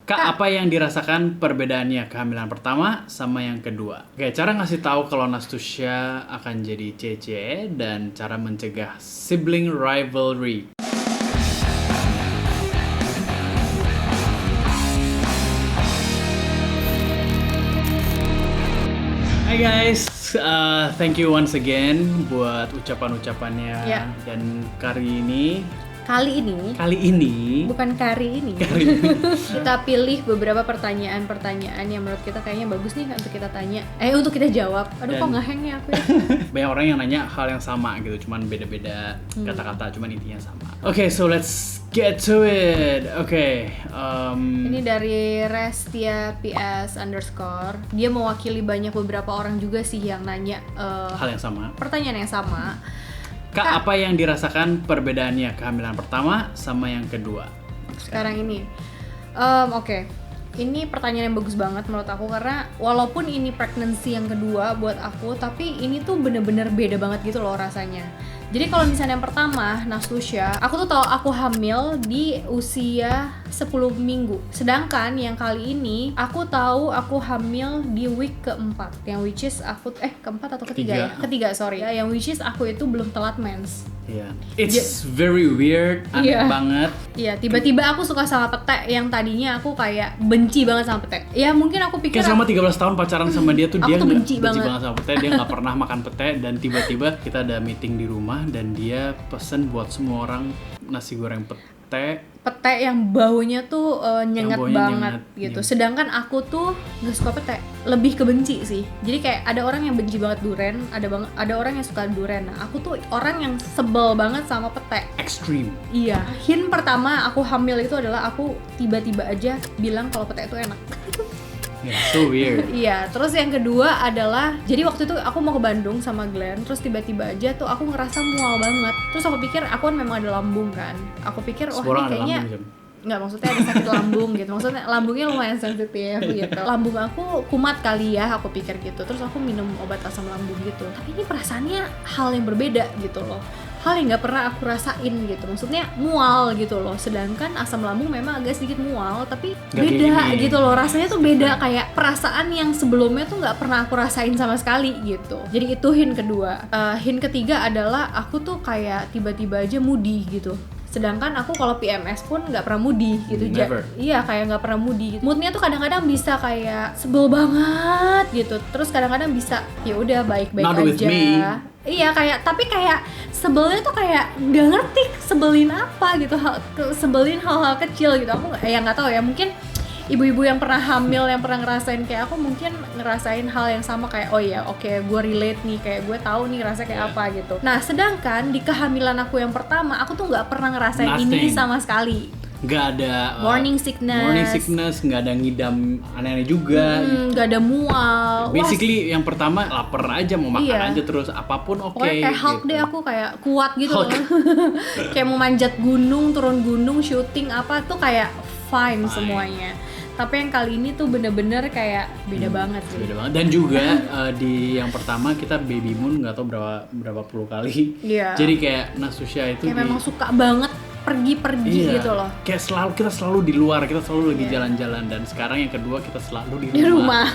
Kak, apa yang dirasakan perbedaannya kehamilan pertama sama yang kedua? Oke, cara ngasih tahu kalau Nastusya akan jadi CC dan cara mencegah sibling rivalry. Hai guys, thank you once again buat ucapan-ucapannya. Ya. Dan kali ini Kali ini bukan kari ini. Kita pilih beberapa pertanyaan yang menurut kita kayaknya bagus nih untuk kita tanya. Untuk kita jawab. Aduh, kok ngeheng ya aku ya. Banyak orang yang nanya hal yang sama gitu, cuman beda-beda kata-kata, cuman intinya sama. Oke, so let's get to it. Oke, Ini dari Restia PS_. Dia mewakili beberapa orang juga sih yang nanya hal yang sama. pertanyaan yang sama. Kak, apa yang dirasakan perbedaannya kehamilan pertama sama yang kedua? Sekarang ini oke. Ini pertanyaan yang bagus banget menurut aku, karena walaupun ini pregnancy yang kedua buat aku, tapi ini tuh bener-bener beda banget gitu loh rasanya. Jadi kalau misalnya yang pertama, Nastusya, aku tuh tahu aku hamil di usia 10 minggu. Sedangkan yang kali ini aku tahu aku hamil di week keempat, yang which is aku keempat atau ketiga ya? Ketiga, sorry. Yang which is aku itu belum telat mens. Iya. It's very weird, aneh banget. Iya, tiba-tiba aku suka sama pete yang tadinya aku kayak benci banget sama pete. Ya mungkin aku pikir kayak selama 13 tahun pacaran sama dia tuh dia benci banget banget sama pete, dia nggak pernah makan pete, dan tiba-tiba kita ada meeting di rumah dan dia pesen buat semua orang nasi goreng pete yang baunya tuh nyengat banget gitu. Nyengat. Sedangkan aku tuh nggak suka pete, lebih ke benci sih. Jadi kayak ada orang yang benci banget duren, ada orang yang suka duren. Nah, aku tuh orang yang sebel banget sama pete. Extreme. Iya. Hint pertama aku hamil itu adalah aku tiba-tiba aja bilang kalau pete itu enak. Yeah, so weird. Iya, terus yang kedua adalah, jadi waktu itu aku mau ke Bandung sama Glenn, terus tiba-tiba aja tuh aku ngerasa mual banget. Terus aku pikir aku kan memang ada lambung kan. Aku pikir wah ini kayaknya nggak, maksudnya ada sakit lambung gitu. Maksudnya lambungnya lumayan sensitif gitu. Lambung aku kumat kali ya, aku pikir gitu. Terus aku minum obat asam lambung gitu. Tapi ini perasaannya hal yang berbeda gitu loh. Hal yang nggak pernah aku rasain gitu, maksudnya mual gitu loh. Sedangkan asam lambung memang agak sedikit mual, tapi gak beda gitu loh, rasanya tuh beda, kayak perasaan yang sebelumnya tuh nggak pernah aku rasain sama sekali gitu. Jadi itu hint kedua. Hint ketiga adalah aku tuh kayak tiba-tiba aja moody gitu. Sedangkan aku kalau PMS pun nggak pernah moody gitu. Iya, kayak nggak pernah moody. Moodnya tuh kadang-kadang bisa kayak sebel banget gitu. Terus kadang-kadang bisa ya udah baik-baik aja. Iya, tapi kayak sebelnya tuh kayak nggak ngerti sebelin apa gitu, sebelin hal-hal kecil gitu. Aku nggak tahu ya, mungkin ibu-ibu yang pernah hamil yang pernah ngerasain kayak aku mungkin ngerasain hal yang sama, kayak oh ya oke, gue relate nih, kayak gue tahu nih rasanya kayak apa gitu. Nah, sedangkan di kehamilan aku yang pertama aku tuh nggak pernah ngerasain ini sama sekali. Nggak ada morning sickness, nggak ada ngidam aneh-aneh juga, nggak ada mual. Basically yang pertama lapar aja, mau makan aja terus, apapun oke. Kayak Hulk deh, aku kayak kuat gitu loh. Kayak mau manjat gunung, turun gunung, syuting apa tuh kayak fine semuanya. Tapi yang kali ini tuh bener-bener kayak beda banget sih. Beda banget. Dan juga di yang pertama kita baby moon nggak tahu berapa puluh kali. Iya. Jadi kayak Nastusya itu kayak memang suka banbanget pergi gitu loh. Kayak kita selalu di luar, kita selalu lagi jalan-jalan, dan sekarang yang kedua kita selalu di rumah.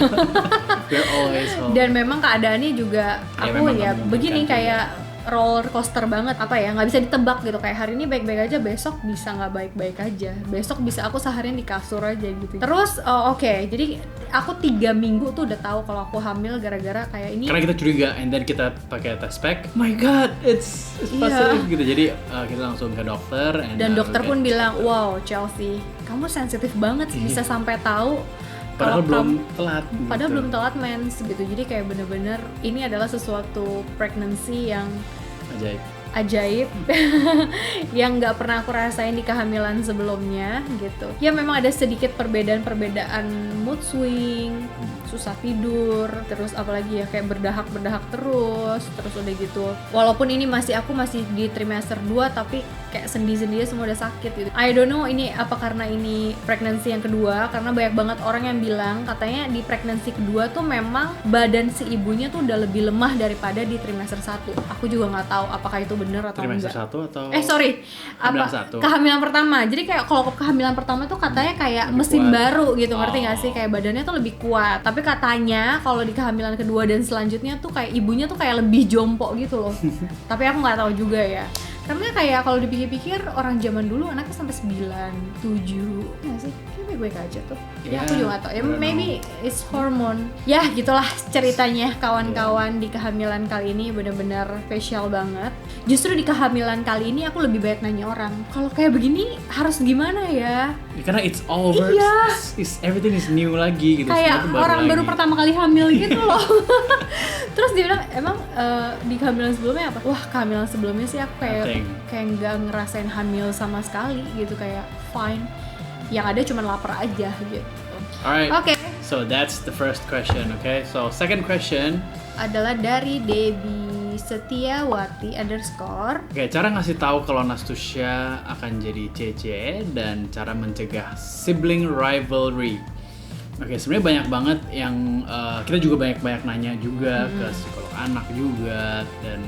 We're always home. Dan memang keadaannya juga aku begini kayak roller coaster banget, nggak bisa ditebak gitu. Kayak hari ini baik-baik aja, besok bisa nggak baik-baik aja, besok bisa aku seharian di kasur aja gitu. Terus jadi aku 3 minggu tuh udah tahu kalau aku hamil gara-gara kayak ini. Karena kita curiga, and then kita pakai test pack. Oh my god, it's positive gitu. Jadi kita langsung ke dokter, dan dokter pun bilang, wow Chelsea, kamu sensitif banget sih, bisa sampai tahu. Padahal belum telat mens gitu. Jadi kayak bener-bener ini adalah sesuatu pregnancy yang ajaib yang nggak pernah aku rasain di kehamilan sebelumnya gitu. Ya memang ada sedikit perbedaan mood swing, susah tidur, terus apalagi ya kayak berdahak terus udah gitu. Walaupun ini aku masih di trimester 2, tapi kayak sendi-sendinya semua udah sakit gitu. I don't know ini apa karena ini pregnancy yang kedua, karena banyak banget orang yang bilang katanya di pregnancy kedua tuh memang badan si ibunya tuh udah lebih lemah daripada di trimester 1. Aku juga nggak tahu apakah itu bener atau Trimester enggak. 1 atau Apa? satu? Kehamilan pertama. Jadi kayak kalau kehamilan pertama tuh katanya kayak Lebih mesin kuat. baru gitu, ngerti nggak sih? Oh. Kayak badannya tuh lebih kuat. Tapi katanya kalau di kehamilan kedua dan selanjutnya tuh kayak ibunya tuh kayak lebih jompo gitu loh. Tapi aku nggak tahu juga ya. Karena kayak kalau dipikir-pikir orang zaman dulu anaknya sampai 9, 7 nggak sih? Kayak baik-baik aja tuh. Ya aku juga nggak tahu. Ya I don't maybe it's hormone. Ya gitulah ceritanya kawan-kawan di kehamilan kali ini benar-benar spesial banget. Justru di kehamilan kali ini aku lebih banyak nanya orang, kalau kayak begini harus gimana ya? Ya, karena it's all over. Iya. Everything is new lagi gitu. Kayak Semua tuh orang baru lagi. pertama kali hamil gitu loh. Terus dia bilang, emang di kehamilan sebelumnya apa? Wah, kehamilan sebelumnya sih aku kayak nggak ngerasain hamil sama sekali gitu, kayak fine. Yang ada cuma lapar aja gitu. Alright. Oke. So that's the first question, okay? So second question. Adalah dari Debbie Setiawati _ Oke, cara ngasih tahu kalau Nastusya akan jadi CC dan cara mencegah sibling rivalry. Oke, sebenarnya banyak banget yang kita juga banyak nanya juga ke psikolog anak juga, dan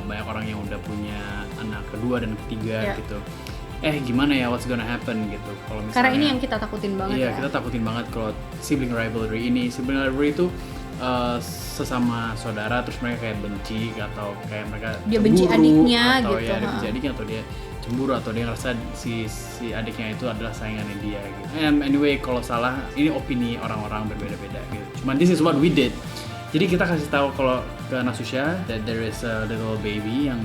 banyak orang yang udah punya anak kedua dan ketiga Yeah. gitu. Gimana ya, what's gonna happen gitu kalau misalnya. Karena ini yang kita takutin banget Iya, ya. kita takutin banget kalau sibling rivalry ini. Sibling rivalry itu sesama saudara terus mereka kayak benci, atau kayak mereka Dia benci adiknya atau gitu, ya dia ha. benci adiknya, atau dia cemburu, atau dia ngerasa si adiknya itu adalah saingannya dia gitu. Anyway, kalau salah ini opini orang-orang berbeda-beda gitu. Cuman this is what we did. Jadi kita kasih tahu kalau ke Nastusya that there is a little baby yang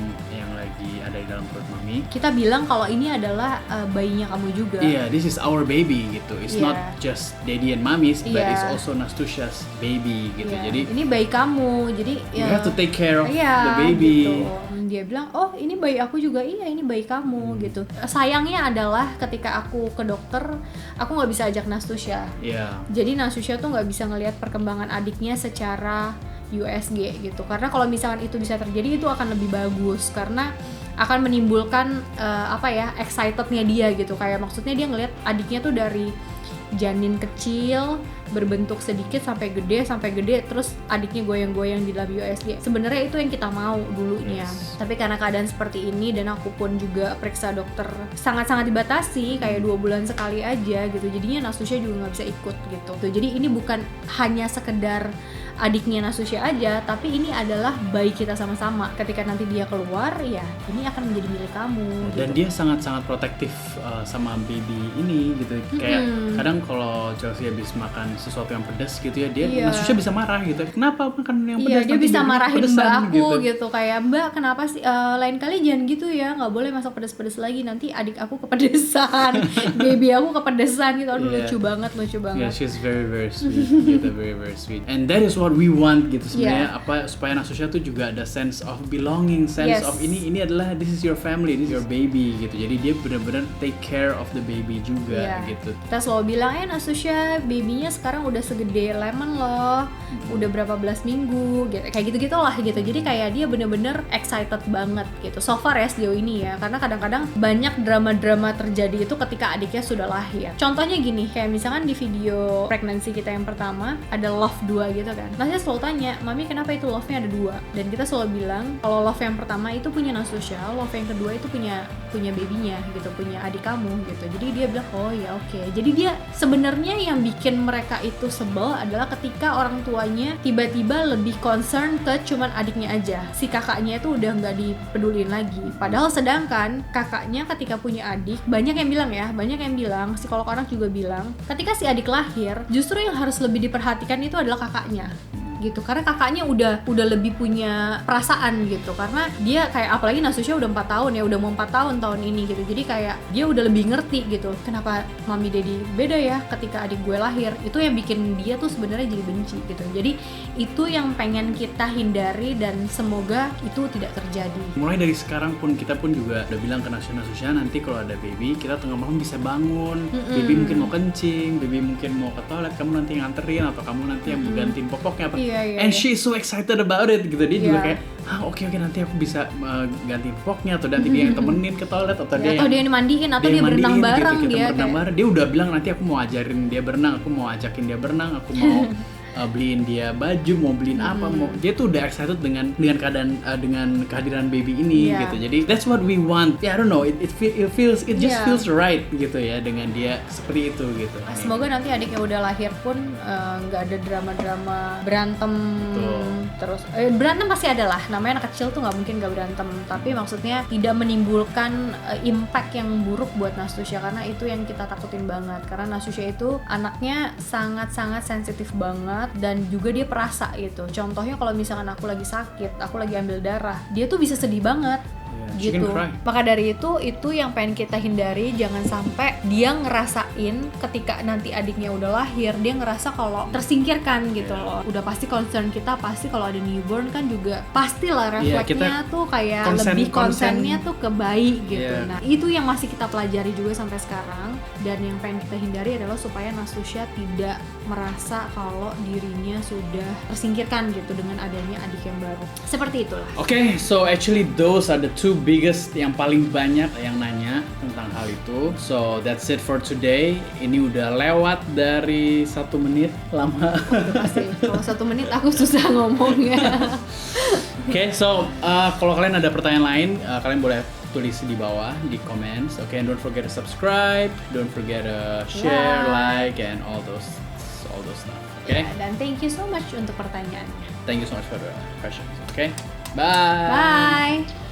lagi ada di dalam perut mami. Kita bilang kalau ini adalah bayinya kamu juga. Iya, this is our baby gitu. It's Iya. not just daddy and mommy's, but Iya. it's also Nastusya's baby gitu. Iya, Jadi ini bayi kamu, jadi you have to take care of iya, the baby. gitu. Dia bilang, oh ini bayi aku juga, iya ini bayi kamu gitu. Sayangnya adalah ketika aku ke dokter, aku nggak bisa ajak Nastusya. Iya. Jadi Nastusya tuh nggak bisa ngelihat perkembangan adiknya secara USG gitu. Karena kalau misalkan itu bisa terjadi, itu akan lebih bagus karena akan menimbulkan excitednya dia gitu. Kayak maksudnya dia ngelihat adiknya tuh dari janin kecil berbentuk sedikit sampai gede, terus adiknya goyang-goyang di dalam USG. Sebenarnya itu yang kita mau dulunya. Yes. Tapi karena keadaan seperti ini dan aku pun juga periksa dokter sangat-sangat dibatasi, kayak 2 bulan sekali aja gitu. Jadinya Nastusya juga nggak bisa ikut gitu. Jadi ini bukan hanya sekedar adiknya Nastusya aja, tapi ini adalah bayi kita sama-sama. Ketika nanti dia keluar, ya ini akan menjadi milik kamu. Dan gitu. dia sangat-sangat protektif sama baby ini gitu. Kayak kadang kalau Chelsea habis makan sesuatu yang pedas gitu ya, dia Iya. Nastusya bisa marah gitu. Kenapa makan yang pedas? Iya, dia Nanti bisa babynya marahin kepedesan mbak aku gitu. Kayak, mbak kenapa sih lain kali jangan gitu ya, nggak boleh masak pedas-pedas lagi, nanti adik aku kepedesan, baby aku kepedesan gitu. Aduh, Iya. lucu banget. Yeah, she's very sweet gitu, very sweet. And that is what we want gitu sebenarnya, supaya Nastusya tuh juga ada sense of belonging, sense Yes. of ini adalah this is your family, this is your baby gitu. Jadi dia benar-benar take care of the baby juga Iya. gitu. Kita selalu bilang, Nastusya babynya sekarang udah segede lemon loh, udah berapa belas minggu gitu. Kayak gitu-gitu lah gitu. Jadi kayak dia bener-bener excited banget gitu. So far ya sejauh ini ya, karena kadang-kadang banyak drama-drama terjadi itu ketika adiknya sudah lahir. Contohnya gini, kayak misalkan di video pregnancy kita yang pertama ada love 2 gitu kan. Nah saya selalu tanya, mami kenapa itu love-nya ada 2? Dan kita selalu bilang kalau love yang pertama itu punya Nastusya, love yang kedua itu punya babynya gitu, punya adik kamu gitu. Jadi dia bilang, oh ya oke. Jadi dia sebenarnya yang bikin mereka itu sebel adalah ketika orang tuanya tiba-tiba lebih concern ke cuman adiknya aja. Si kakaknya itu udah nggak dipedulin lagi. Padahal sedangkan kakaknya ketika punya adik, banyak yang bilang, psikolog anak juga bilang, ketika si adik lahir, justru yang harus lebih diperhatikan itu adalah kakaknya. Gitu, karena kakaknya udah lebih punya perasaan gitu, karena dia kayak, apalagi Nastusya udah 4 tahun ya, udah mau 4 tahun ini gitu, jadi kayak dia udah lebih ngerti gitu, kenapa mami daddy beda ya ketika adik gue lahir. Itu yang bikin dia tuh sebenarnya jadi benci gitu. Jadi itu yang pengen kita hindari dan semoga itu tidak terjadi. Mulai dari sekarang pun kita pun juga udah bilang ke Nastusya, nanti kalau ada baby kita tengah malam bisa bangun, baby mungkin mau kencing, baby mungkin mau ke toilet, kamu nanti nganterin atau kamu nanti yang gantiin popoknya apa. Iya. And she's so excited about it gitu. Dia juga Iya. kayak, oke nanti aku bisa gantiin popoknya, atau nanti dia yang temenin ke toilet, atau dia yang mandiin, atau dia yang berenang mandiin bareng gitu, kita dia berenang kayak. bareng. Dia udah bilang nanti aku mau ajarin dia berenang, aku mau ajakin dia berenang, aku mau beliin dia baju, mau beliin apa, mau dia tuh udah excited dengan keadaan dengan kehadiran baby ini Iya. gitu. Jadi that's what we want. I don't know, it just Iya. feels right gitu ya dengan dia seperti itu gitu. Semoga nanti adiknya udah lahir pun nggak ada drama-drama berantem. Betul. Terus berantem pasti ada lah, namanya anak kecil tuh nggak mungkin nggak berantem, tapi maksudnya tidak menimbulkan impact yang buruk buat Nastusya, karena itu yang kita takutin banget, karena Nastusya itu anaknya sangat-sangat sensitif banget dan juga dia perasa gitu. Contohnya kalau misalkan aku lagi sakit, aku lagi ambil darah, dia tuh bisa sedih banget. She Gitu. can cry. Maka dari itu yang pengen kita hindari, jangan sampai dia ngerasain ketika nanti adiknya udah lahir, dia ngerasa kalau tersingkirkan gitu loh. Udah pasti concern kita pasti kalau ada newborn kan juga pastilah refleksnya tuh kayak lebih konsennya tuh ke bayi gitu. Iya. Nah, itu yang masih kita pelajari juga sampai sekarang, dan yang pengen kita hindari adalah supaya Nastusya tidak merasa kalau dirinya sudah tersingkirkan gitu dengan adanya adik yang baru. Seperti itulah. Okay, so actually those are the two biggest yang paling banyak yang nanya tentang hal itu. So that's it for today. Ini udah lewat dari 1 menit lama. Pasti kalau 1 menit aku susah ngomongnya. Okay, so kalau kalian ada pertanyaan lain, kalian boleh tulis di bawah di comments. Okay, and don't forget to subscribe, don't forget to share, like, and all those stuff. Okay, Ya, dan thank you so much untuk pertanyaannya. thank you so much for the questions. Okay, bye. Bye.